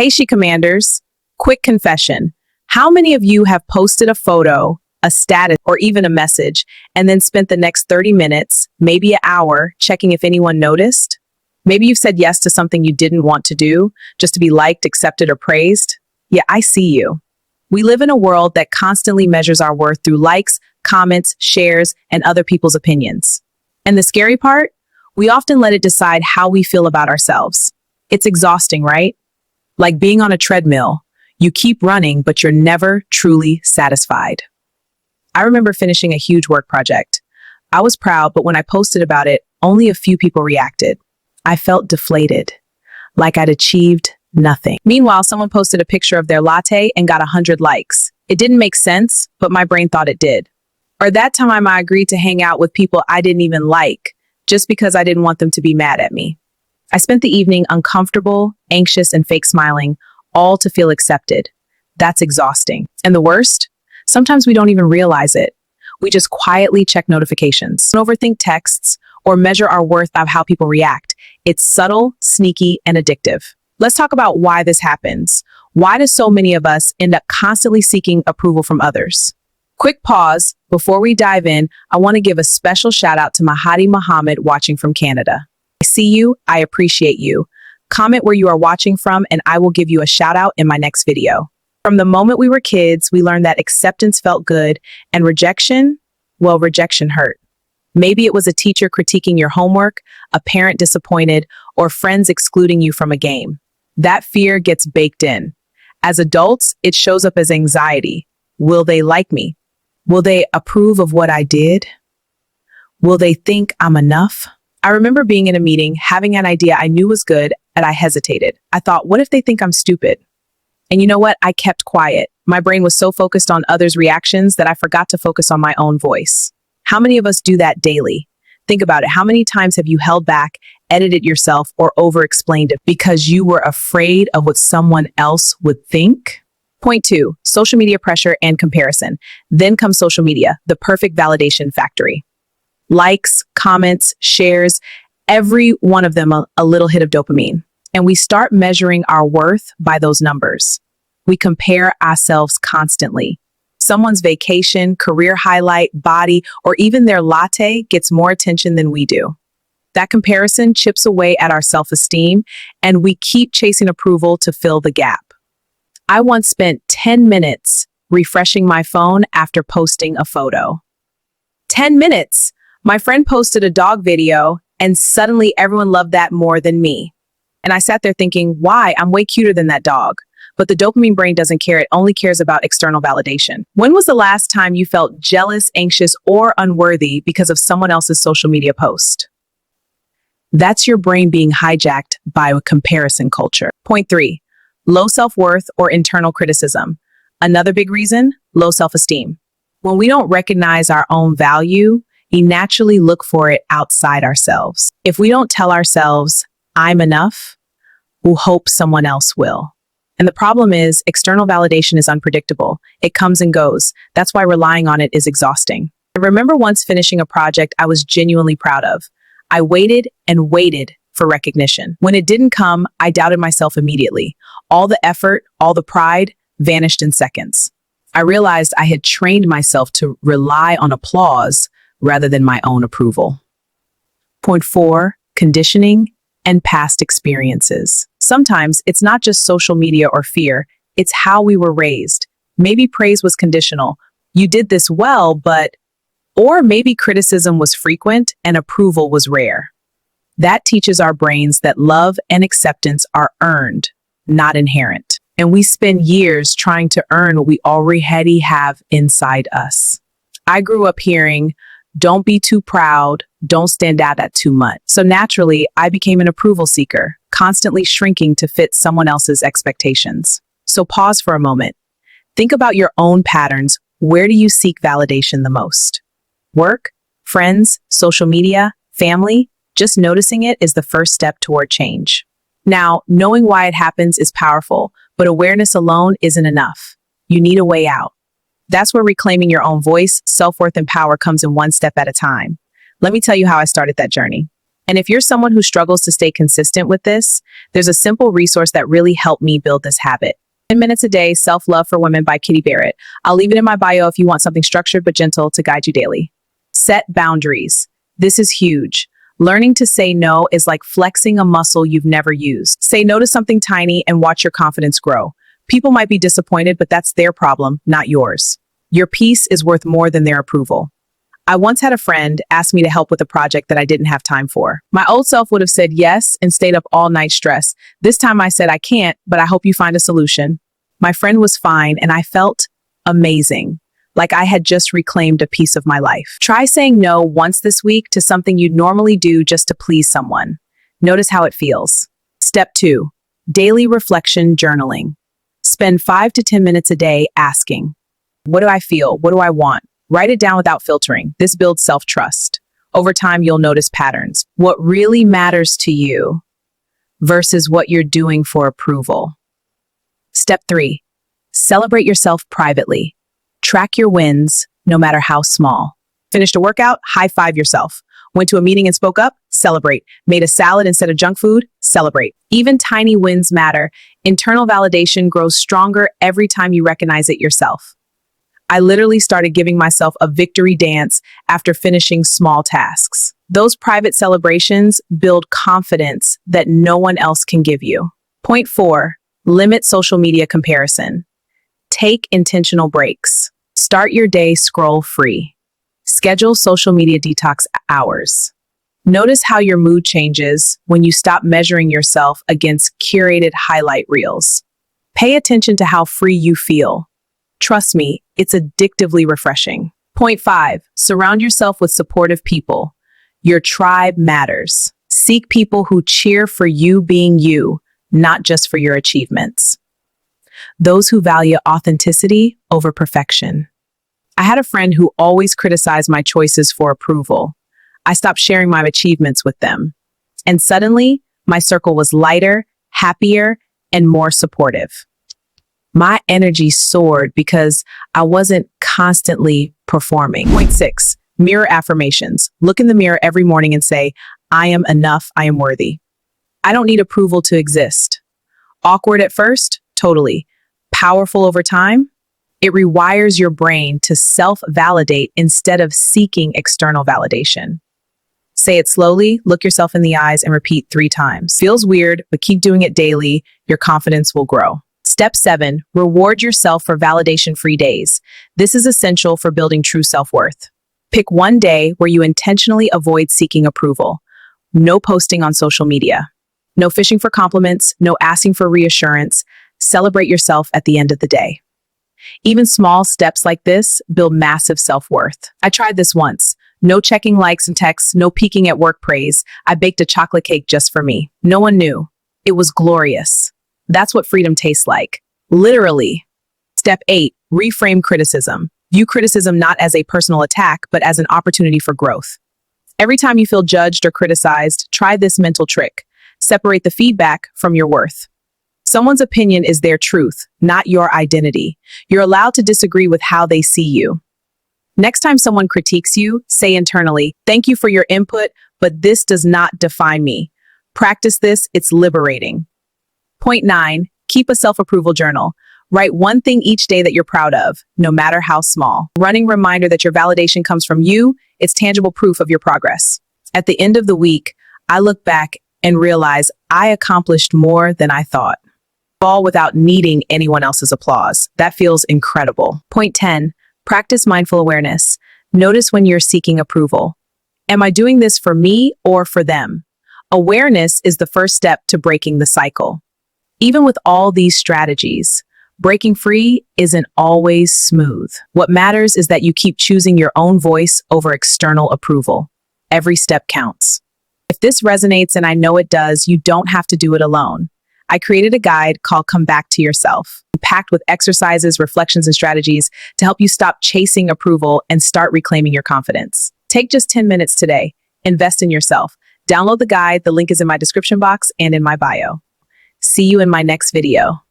Hey, She Commanders. Quick confession. How many of you have posted a photo, a status, or even a message, and then spent the next 30 minutes, maybe an hour, checking if anyone noticed? Maybe you've said yes to something you didn't want to do, just to be liked, accepted, or praised. Yeah, I see you. We live in a world that constantly measures our worth through likes, comments, shares, and other people's opinions. And the scary part? We often let it decide how we feel about ourselves. It's exhausting, right? Like being on a treadmill. You keep running, but you're never truly satisfied. I remember finishing a huge work project. I was proud, but when I posted about it, only a few people reacted. I felt deflated, like I'd achieved nothing. Meanwhile, someone posted a picture of their latte and got 100 likes. It didn't make sense, but my brain thought it did. Or that time I agreed to hang out with people I didn't even like, just because I didn't want them to be mad at me. I spent the evening uncomfortable, anxious, and fake smiling, all to feel accepted. That's exhausting. And the worst? Sometimes we don't even realize it. We just quietly check notifications, overthink texts, or measure our worth by how people react. It's subtle, sneaky, and addictive. Let's talk about why this happens. Why do so many of us end up constantly seeking approval from others? Quick pause. Before we dive in, I want to give a special shout out to Mahadi Muhammad watching from Canada. I see you. I appreciate you. Comment where you are watching from, and I will give you a shout out in my next video. From the moment we were kids, we learned that acceptance felt good, and rejection, well, rejection hurt. Maybe it was a teacher critiquing your homework, a parent disappointed, or friends excluding you from a game. That fear gets baked in. As adults, it shows up as anxiety. Will they like me? Will they approve of what I did? Will they think I'm enough? I remember being in a meeting, having an idea I knew was good, and I hesitated. I thought, what if they think I'm stupid? And you know what? I kept quiet. My brain was so focused on others' reactions that I forgot to focus on my own voice. How many of us do that daily? Think about it. How many times have you held back, edited yourself, or over-explained it because you were afraid of what someone else would think? Point 2, social media pressure and comparison. Then comes social media, the perfect validation factory. Likes, comments, shares, every one of them a little hit of dopamine. And we start measuring our worth by those numbers. We compare ourselves constantly. Someone's vacation, career highlight, body, or even their latte gets more attention than we do. That comparison chips away at our self-esteem, and we keep chasing approval to fill the gap. I once spent 10 minutes refreshing my phone after posting a photo. 10 minutes! My friend posted a dog video, and suddenly everyone loved that more than me. And I sat there thinking, why? I'm way cuter than that dog. But the dopamine brain doesn't care. It only cares about external validation. When was the last time you felt jealous, anxious, or unworthy because of someone else's social media post? That's your brain being hijacked by a comparison culture. Point 3, low self-worth or internal criticism. Another big reason, low self-esteem. When we don't recognize our own value, we naturally look for it outside ourselves. If we don't tell ourselves, I'm enough, we'll hope someone else will. And the problem is, external validation is unpredictable. It comes and goes. That's why relying on it is exhausting. I remember once finishing a project I was genuinely proud of. I waited and waited for recognition. When it didn't come, I doubted myself immediately. All the effort, all the pride vanished in seconds. I realized I had trained myself to rely on applause rather than my own approval. Point 4, conditioning and past experiences. Sometimes it's not just social media or fear, it's how we were raised. Maybe praise was conditional. You did this well, but... Or maybe criticism was frequent and approval was rare. That teaches our brains that love and acceptance are earned, not inherent. And we spend years trying to earn what we already have inside us. I grew up hearing, don't be too proud, don't stand out at too much. So naturally, I became an approval seeker, constantly shrinking to fit someone else's expectations. So pause for a moment. Think about your own patterns. Where do you seek validation the most? Work, friends, social media, family? Just noticing it is the first step toward change. Now, knowing why it happens is powerful, but awareness alone isn't enough. You need a way out. That's where reclaiming your own voice, self-worth, and power comes in one step at a time. Let me tell you how I started that journey. And if you're someone who struggles to stay consistent with this, there's a simple resource that really helped me build this habit. 10 Minutes a Day, Self-Love for Women by Kitty Barrett. I'll leave it in my bio if you want something structured but gentle to guide you daily. Set boundaries. This is huge. Learning to say no is like flexing a muscle you've never used. Say no to something tiny and watch your confidence grow. People might be disappointed, but that's their problem, not yours. Your peace is worth more than their approval. I once had a friend ask me to help with a project that I didn't have time for. My old self would have said yes and stayed up all night stressed. This time I said, I can't, but I hope you find a solution. My friend was fine and I felt amazing, like I had just reclaimed a piece of my life. Try saying no once this week to something you'd normally do just to please someone. Notice how it feels. Step 2, daily reflection journaling. Spend 5 to 10 minutes a day asking, what do I feel? What do I want? Write it down without filtering. This builds self-trust. Over time, you'll notice patterns. What really matters to you versus what you're doing for approval. Step 3, celebrate yourself privately. Track your wins, no matter how small. Finished a workout? High-five yourself. Went to a meeting and spoke up? Celebrate. Made a salad instead of junk food? Celebrate. Even tiny wins matter. Internal validation grows stronger every time you recognize it yourself. I literally started giving myself a victory dance after finishing small tasks. Those private celebrations build confidence that no one else can give you. Point 4, limit social media comparison. Take intentional breaks. Start your day scroll-free. Schedule social media detox hours. Notice how your mood changes when you stop measuring yourself against curated highlight reels. Pay attention to how free you feel. Trust me, it's addictively refreshing. Point 5, surround yourself with supportive people. Your tribe matters. Seek people who cheer for you being you, not just for your achievements. Those who value authenticity over perfection. I had a friend who always criticized my choices for approval. I stopped sharing my achievements with them. And suddenly, my circle was lighter, happier, and more supportive. My energy soared because I wasn't constantly performing. Point 6, mirror affirmations. Look in the mirror every morning and say, I am enough, I am worthy. I don't need approval to exist. Awkward at first? Totally. Powerful over time? It rewires your brain to self-validate instead of seeking external validation. Say it slowly, look yourself in the eyes, and repeat 3 times. Feels weird, but keep doing it daily. Your confidence will grow. Step 7, reward yourself for validation-free days. This is essential for building true self-worth. Pick one day where you intentionally avoid seeking approval. No posting on social media. No fishing for compliments. No asking for reassurance. Celebrate yourself at the end of the day. Even small steps like this build massive self-worth. I tried this once. No checking likes and texts. No peeking at work praise. I baked a chocolate cake just for me. No one knew. It was glorious. That's what freedom tastes like. Literally. Step 8, reframe criticism. View criticism not as a personal attack, but as an opportunity for growth. Every time you feel judged or criticized, try this mental trick. Separate the feedback from your worth. Someone's opinion is their truth, not your identity. You're allowed to disagree with how they see you. Next time someone critiques you, say internally, thank you for your input, but this does not define me. Practice this, it's liberating. Point 9, keep a self-approval journal. Write one thing each day that you're proud of, no matter how small. Running reminder that your validation comes from you, it's tangible proof of your progress. At the end of the week, I look back and realize I accomplished more than I thought. All without needing anyone else's applause. That feels incredible. Point 10, practice mindful awareness. Notice when you're seeking approval. Am I doing this for me or for them? Awareness is the first step to breaking the cycle. Even with all these strategies, breaking free isn't always smooth. What matters is that you keep choosing your own voice over external approval. Every step counts. If this resonates, and I know it does, you don't have to do it alone. I created a guide called Come Back to Yourself, packed with exercises, reflections, and strategies to help you stop chasing approval and start reclaiming your confidence. Take just 10 minutes today. Invest in yourself. Download the guide. The link is in my description box and in my bio. See you in my next video.